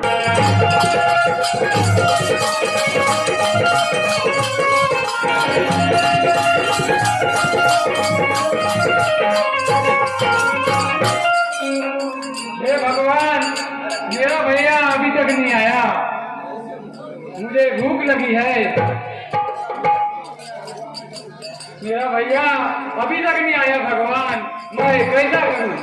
हे भगवान, मेरा भैया अभी तक नहीं आया। मुझे भूख लगी है। मेरा भैया अभी तक नहीं आया। भगवान, मैं कैसा करूं?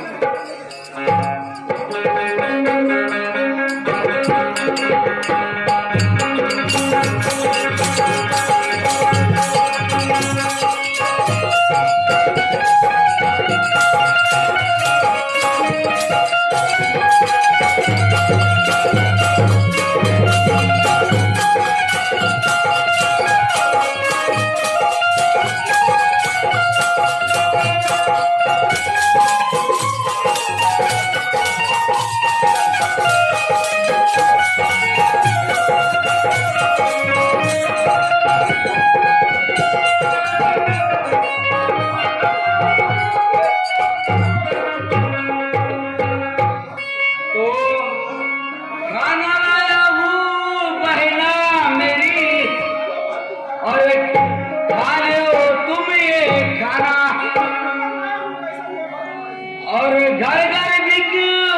और घर घर बिक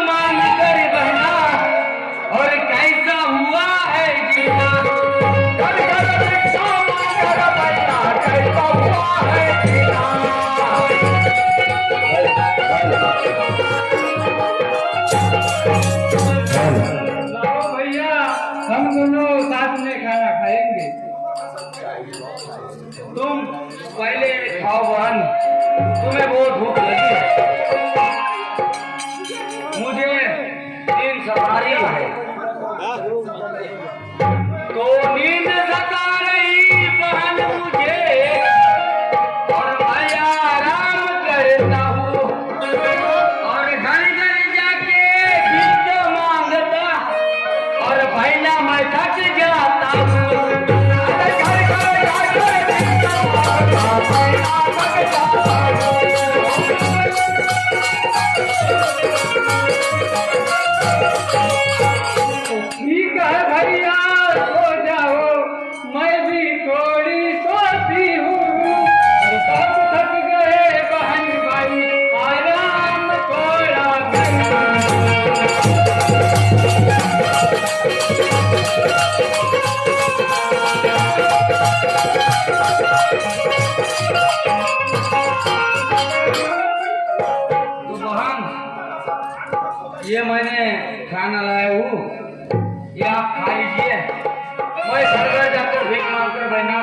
मांग कर बहना, और कैसा हुआ है जीना। घर घर बिक मांग कर बहना, कैसा हुआ है जीना। लाओ भैया, हम दोनों साथ में खाना खाएंगे। तुम पहले खाओ बहन, तुम्हें बहुत भूख लगी है। मुझे 3 सवारी है, तो नींद सता रही बहन मुझे, और मैं आराम करता हूँ, और घर घर जाके भीख मांगता, और भैया मैं थक जाता हूँ। घर घर जाके भीख मांगता, भैया थक जाता हूँ। ठीक है भैया, सो जाओ, मैं भी थोड़ी सोती हूँ। सब थक गए बहन भाई, आराम थोड़ा करना। तो बहन, ये मैंने खाना लाया हूँ, ये आप खा लीजिए। मैं घर जाकर भीख मांग कर बहना,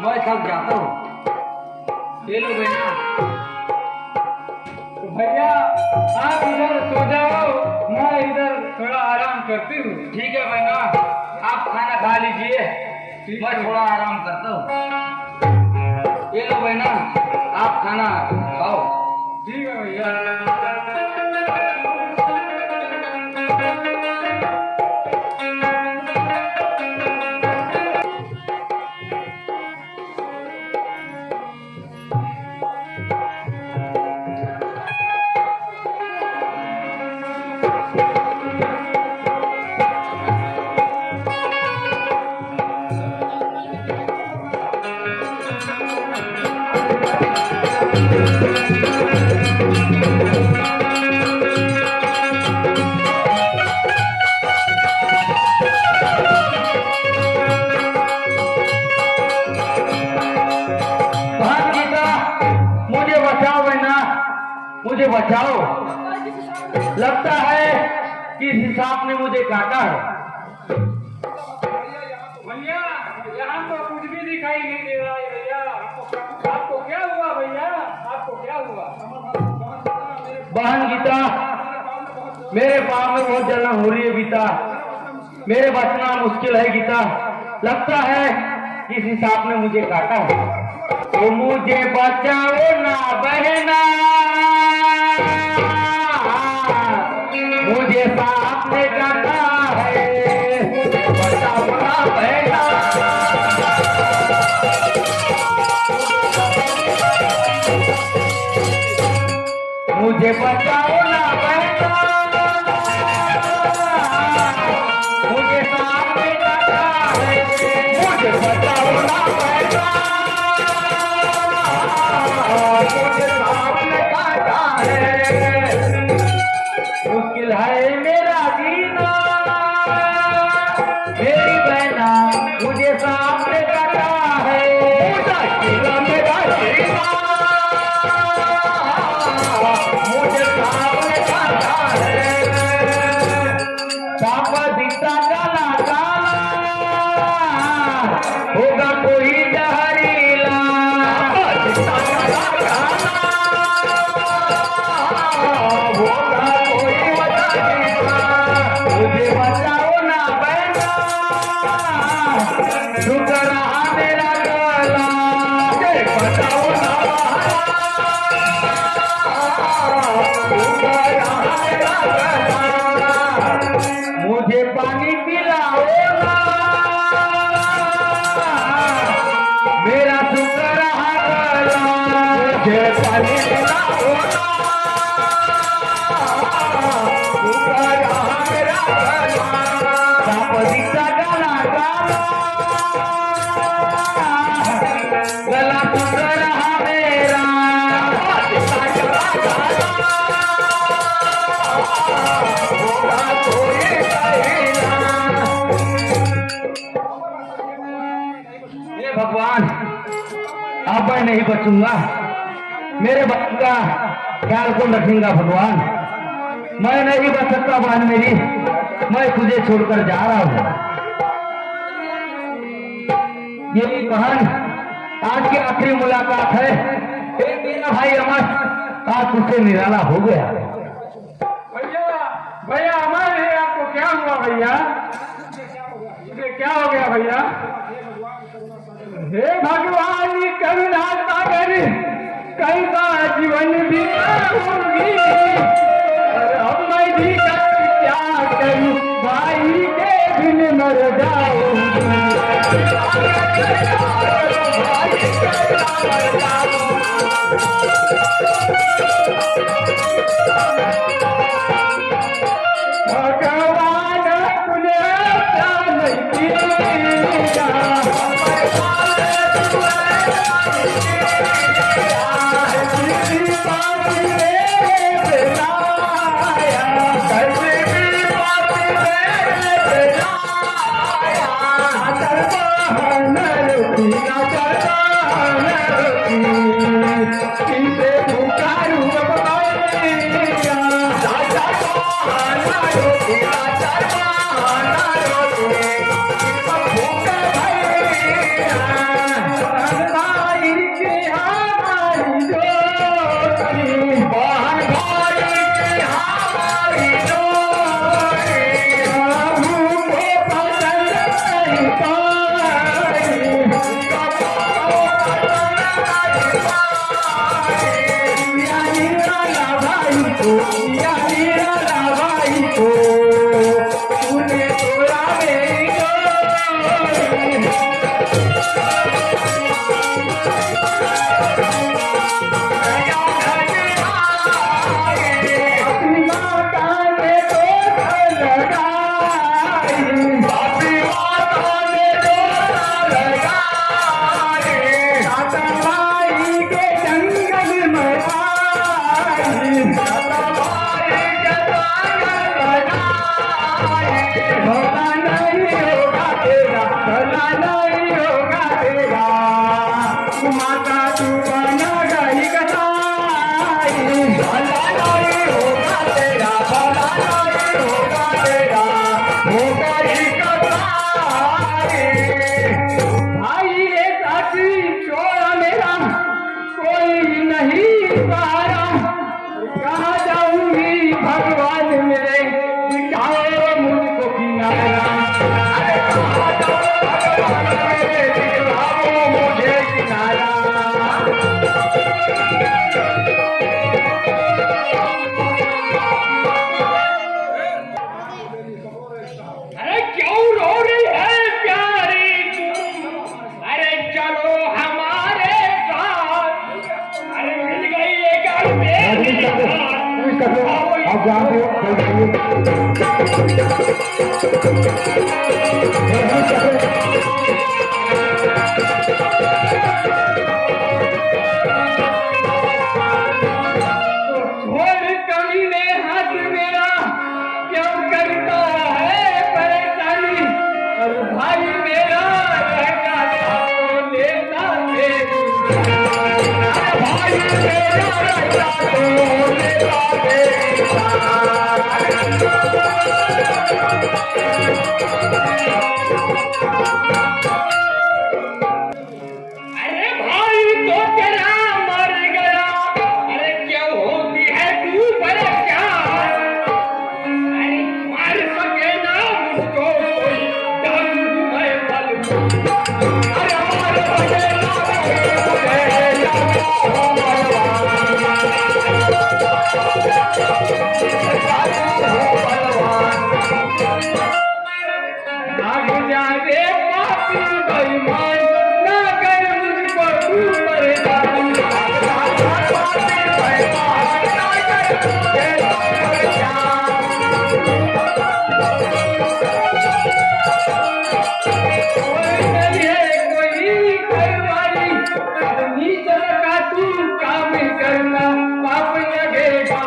मैं थक जाता हूँ। ले लो बहना। तो भैया आप इधर सो जाओ, मैं इधर थोड़ा आराम करती हूँ। ठीक है बहना, आप खाना खा लीजिए, मैं थोड़ा आराम करता हूँ। ये लो बहना, आप खाना खाओ। ठीक है भैया। मुझे बचाओ, लगता है कि इस सांप ने मुझे काटा है। भैया, यहाँ तो कुछ भी दिखाई नहीं दे रहा है। भैया, आपको क्या हुआ? भैया, आपको क्या हुआ? बहन गीता, मेरे पाँव में बहुत जलन हो रही है गीता, मेरे बचना मुश्किल है गीता। लगता है किसी सांप ने मुझे काटा है, तो मुझे बचाओ ना बहना, मुझे सांप ने काटा है, मुझे बचाओ ना बहना। मुझे बचाओ ना बहना। दिखता काला काला होगा कोई जहरीला होगा कोई वजह मुझे बचाओ ना बहना रुक रहा मेरा गला बचाओ ना मुझे पानी पिलाओ ना मेरा सुख रहा गला मुझे पानी पिलाओ ना सुख रहा मेरा गला सांप दिखता काला काला गला सुख रहा मेरा ये भगवान अब मैं नहीं बचूंगा मेरे बच्चों का ख्याल कौन रखेगा भगवान मैं नहीं बच सकता बहन मेरी मैं तुझे छोड़कर जा रहा हूँ ये बहन आज की आखिरी मुलाकात है मेरा भाई अमर आज तुझसे निराला हो गया भैया अमर है आपको क्या हुआ भैया इसे क्या हो गया भैया हे भगवान करुणास सागर कैसा जीवन भी होगी अब मैं भी क्या करूं भाई के बिन मर भगवान तूने क्या नहीं किया आप जानते हो अरे भाई तो तेरा मर गया, अरे क्या होती है तू बड़ा क्या, अरे मार सके ना मुझको कोई, डालू मैं पल, अरे मार सके ना भाग जा रे पापी बेईमान, ना कर मुझको तू परेशान, भाग जा पापी बेईमान, ना कर मुझको परेशान। कोई नहीं है कोई घरवाली, अपनी तरह का तू काम करना, पाप लगेगा।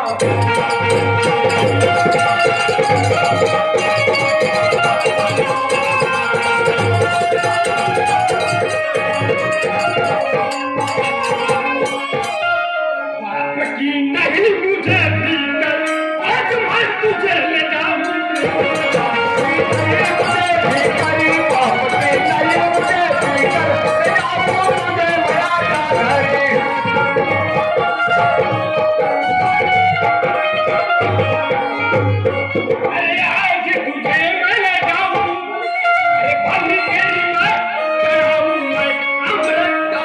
पाप की नहीं मुझे भीतर, आज मैं तुझे ले जाऊं, अरे आज तुझे मैं ले जाऊं, अरे बलि तेरी मैं चढ़ाऊं, मैं अमृत का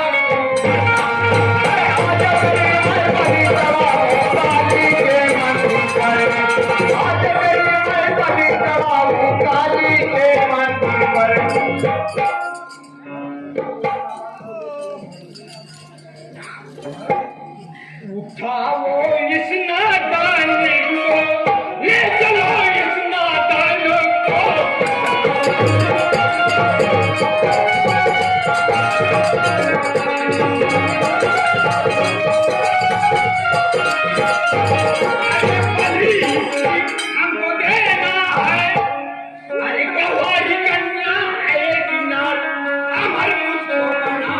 उठाओ इस नादान को, ले चलो इस नादान को, अरे बलि हमको देना है, अरे गवाही कन्या आएगी ना, अमर मुझको बना,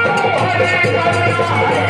गवाही करना है।